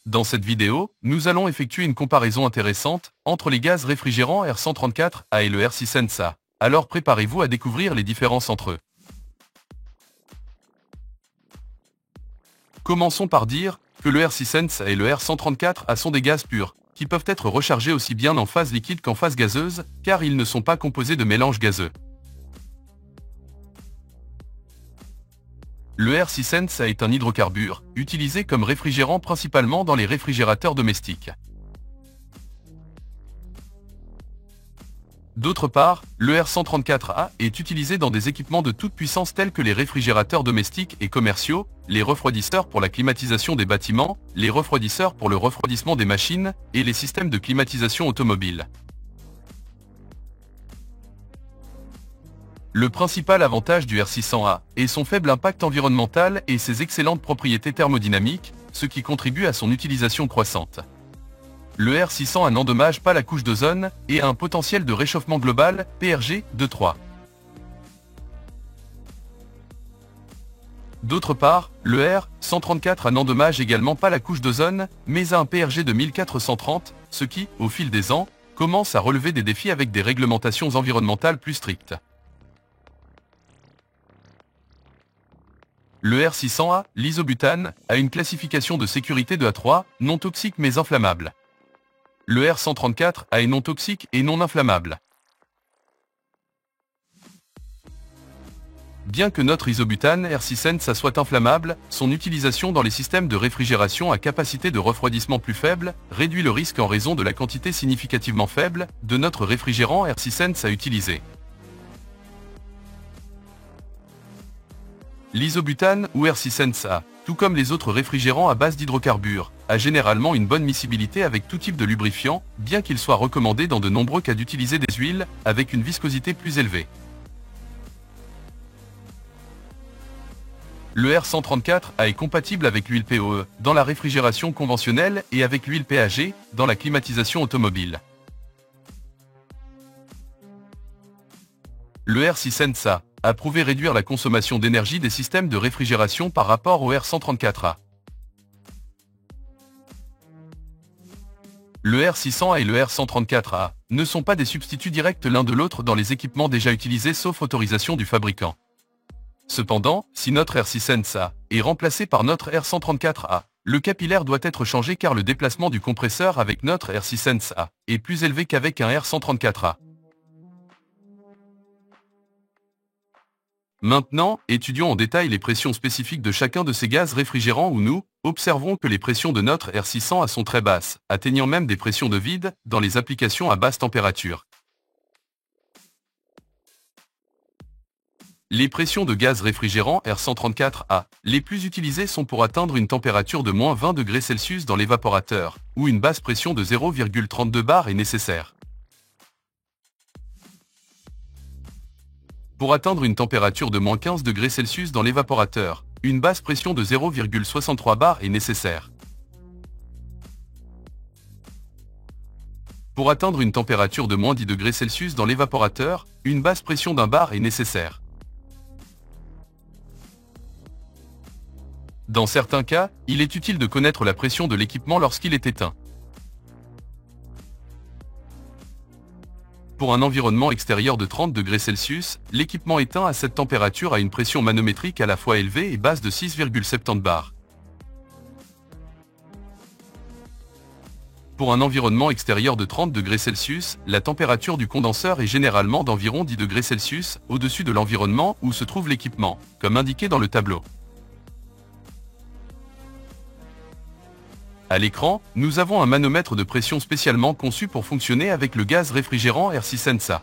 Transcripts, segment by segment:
Dans cette vidéo, nous allons effectuer une comparaison intéressante entre les gaz réfrigérants R134A et le R600A. Alors préparez-vous à découvrir les différences entre eux. Commençons par dire que le R600A et le R134A sont des gaz purs, qui peuvent être rechargés aussi bien en phase liquide qu'en phase gazeuse, car ils ne sont pas composés de mélange gazeux. Le R600A est un hydrocarbure, utilisé comme réfrigérant principalement dans les réfrigérateurs domestiques. D'autre part, le R134A est utilisé dans des équipements de toute puissance tels que les réfrigérateurs domestiques et commerciaux, les refroidisseurs pour la climatisation des bâtiments, les refroidisseurs pour le refroidissement des machines, et les systèmes de climatisation automobile. Le principal avantage du R600A est son faible impact environnemental et ses excellentes propriétés thermodynamiques, ce qui contribue à son utilisation croissante. Le R600A n'endommage pas la couche d'ozone et a un potentiel de réchauffement global, PRG, de 3. D'autre part, le R134A n'endommage également pas la couche d'ozone, mais a un PRG de 1430, ce qui, au fil des ans, commence à relever des défis avec des réglementations environnementales plus strictes. Le R600A, l'isobutane, a une classification de sécurité de A3, non toxique mais inflammable. Le R134A est non toxique et non inflammable. Bien que notre isobutane R600A soit inflammable, son utilisation dans les systèmes de réfrigération à capacité de refroidissement plus faible réduit le risque en raison de la quantité significativement faible de notre réfrigérant R600A utilisé. L'isobutane ou R600A, tout comme les autres réfrigérants à base d'hydrocarbures, a généralement une bonne miscibilité avec tout type de lubrifiant, bien qu'il soit recommandé dans de nombreux cas d'utiliser des huiles avec une viscosité plus élevée. Le R134A est compatible avec l'huile POE dans la réfrigération conventionnelle et avec l'huile PAG dans la climatisation automobile. Le R600A a prouvé réduire la consommation d'énergie des systèmes de réfrigération par rapport au R134A. Le R600A et le R134A ne sont pas des substituts directs l'un de l'autre dans les équipements déjà utilisés sauf autorisation du fabricant. Cependant, si notre R600A est remplacé par notre R134A, le capillaire doit être changé car le déplacement du compresseur avec notre R600A est plus élevé qu'avec un R134A. Maintenant, étudions en détail les pressions spécifiques de chacun de ces gaz réfrigérants où nous observons que les pressions de notre R600A sont très basses, atteignant même des pressions de vide dans les applications à basse température. Les pressions de gaz réfrigérant R134A les plus utilisées sont pour atteindre une température de moins 20 degrés Celsius dans l'évaporateur, où une basse pression de 0,32 bar est nécessaire. Pour atteindre une température de moins 15 degrés Celsius dans l'évaporateur, une basse pression de 0,63 bar est nécessaire. Pour atteindre une température de moins 10 degrés Celsius dans l'évaporateur, une basse pression d'1 bar est nécessaire. Dans certains cas, il est utile de connaître la pression de l'équipement lorsqu'il est éteint. Pour un environnement extérieur de 30 degrés Celsius, l'équipement éteint à cette température a une pression manométrique à la fois élevée et basse de 6,70 bar. Pour un environnement extérieur de 30 degrés Celsius, la température du condenseur est généralement d'environ 10 degrés Celsius au-dessus de l'environnement où se trouve l'équipement, comme indiqué dans le tableau. À l'écran, nous avons un manomètre de pression spécialement conçu pour fonctionner avec le gaz réfrigérant R600A.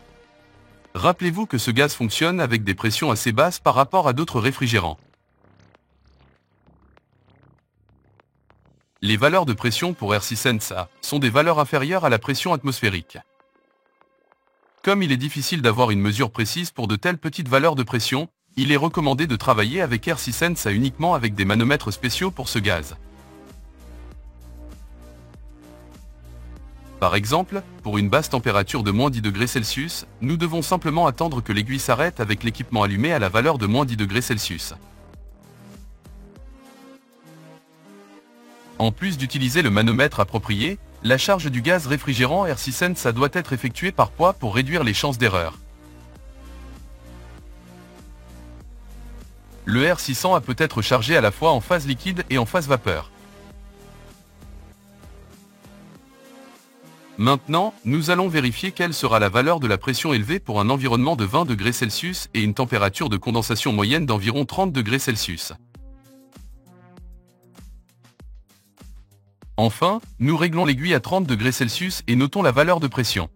Rappelez-vous que ce gaz fonctionne avec des pressions assez basses par rapport à d'autres réfrigérants. Les valeurs de pression pour R600A sont des valeurs inférieures à la pression atmosphérique. Comme il est difficile d'avoir une mesure précise pour de telles petites valeurs de pression, il est recommandé de travailler avec R600A uniquement avec des manomètres spéciaux pour ce gaz. Par exemple, pour une basse température de moins 10 degrés Celsius, nous devons simplement attendre que l'aiguille s'arrête avec l'équipement allumé à la valeur de moins 10 degrés Celsius. En plus d'utiliser le manomètre approprié, la charge du gaz réfrigérant R6Sense doit être effectuée par poids pour réduire les chances d'erreur. Le R600 peut être chargé à la fois en phase liquide et en phase vapeur. Maintenant, nous allons vérifier quelle sera la valeur de la pression élevée pour un environnement de 20 degrés Celsius et une température de condensation moyenne d'environ 30 degrés Celsius. Enfin, nous réglons l'aiguille à 30 degrés Celsius et notons la valeur de pression.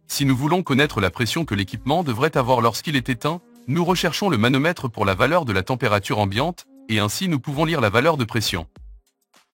Si nous voulons connaître la pression que l'équipement devrait avoir lorsqu'il est éteint, nous recherchons le manomètre pour la valeur de la température ambiante, et ainsi nous pouvons lire la valeur de pression.